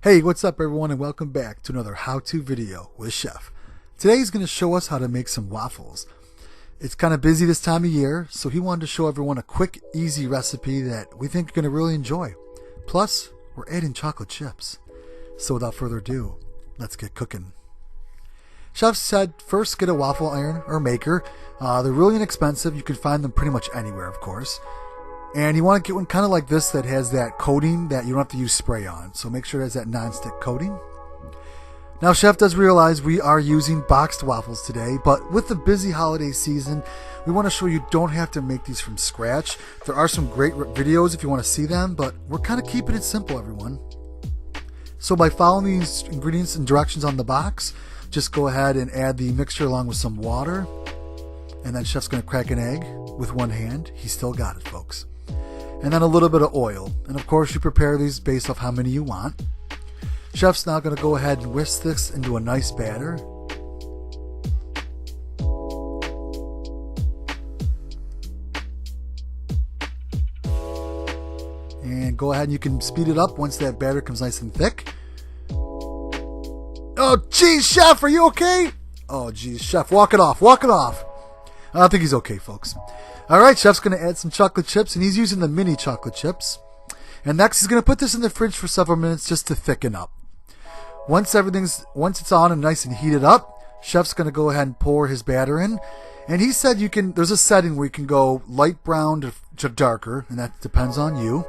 Hey, what's up everyone, and welcome back to another how-to video with Chef. Today he's going to show us how to make some waffles. It's kind of busy this time of year, so he wanted to show everyone a quick, easy recipe that we think you're going to really enjoy. Plus, we're adding chocolate chips. So without further ado, let's get cooking. Chef said first get a waffle iron or maker. They're really inexpensive. You can find them pretty much anywhere, of course. And you want to get one kind of like this that has that coating that you don't have to use spray on. So make sure it has that non-stick coating. Now Chef does realize we are using boxed waffles today, but with the busy holiday season, we want to show you don't have to make these from scratch. There are some great videos if you want to see them, but we're kind of keeping it simple, everyone. So by following these ingredients and directions on the box, just go ahead and add the mixture along with some water. And then Chef's going to crack an egg with one hand. He still got it, folks. And then a little bit of oil. And of course you prepare these based off how many you want. Chef's now going to go ahead and whisk this into a nice batter. And go ahead and you can speed it up once that batter comes nice and thick. Oh geez, Chef, are you okay? Oh geez, Chef, walk it off, walk it off. I think he's okay, folks. Alright, Chef's going to add some chocolate chips, and he's using the mini chocolate chips. And next he's going to put this in the fridge for several minutes just to thicken up. Once it's on and nice and heated up, Chef's going to go ahead and pour his batter in. And he said there's a setting where you can go light brown to darker, and that depends on you.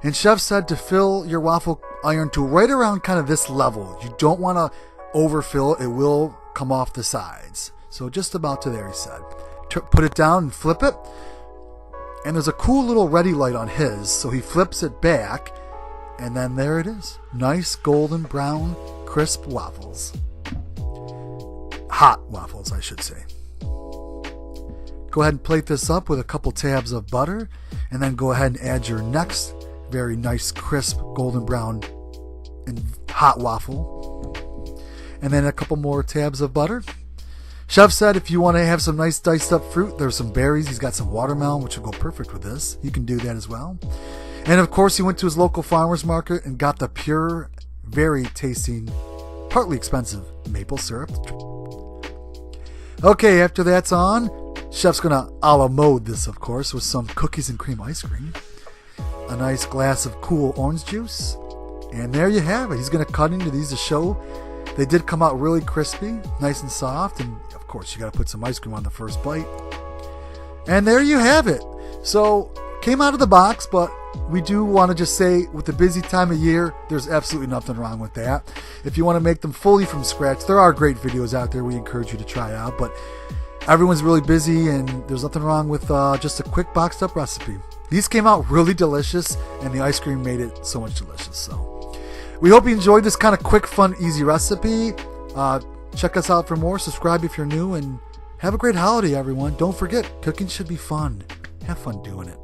And Chef said to fill your waffle iron to right around kind of this level. You don't want to overfill it. It will come off the sides. So just about to there, he said. Put it down and flip it. And there's a cool little ready light on his, so he flips it back. And then there it is. Nice golden brown crisp waffles. Hot waffles, I should say. Go ahead and plate this up with a couple tabs of butter. And then go ahead and add your next very nice crisp golden brown and hot waffle. And then a couple more tabs of butter. Chef said if you want to have some nice diced up fruit, there's some berries. He's got some watermelon, which will go perfect with this. You can do that as well. And of course, he went to his local farmer's market and got the pure, very tasting, partly expensive maple syrup. Okay, after that's on, Chef's going to a la mode this, of course, with some cookies and cream ice cream. A nice glass of cool orange juice. And there you have it. He's going to cut into these to show they did come out really crispy, nice and soft, and of course you got to put some ice cream on the first bite. And there you have it. So, came out of the box, but we do want to just say with the busy time of year, there's absolutely nothing wrong with that. If you want to make them fully from scratch, there are great videos out there we encourage you to try out, but everyone's really busy and there's nothing wrong with just a quick boxed up recipe. These came out really delicious and the ice cream made it so much delicious. So we hope you enjoyed this kind of quick, fun, easy recipe. Check us out for more. Subscribe if you're new, and have a great holiday, everyone. Don't forget, cooking should be fun. Have fun doing it.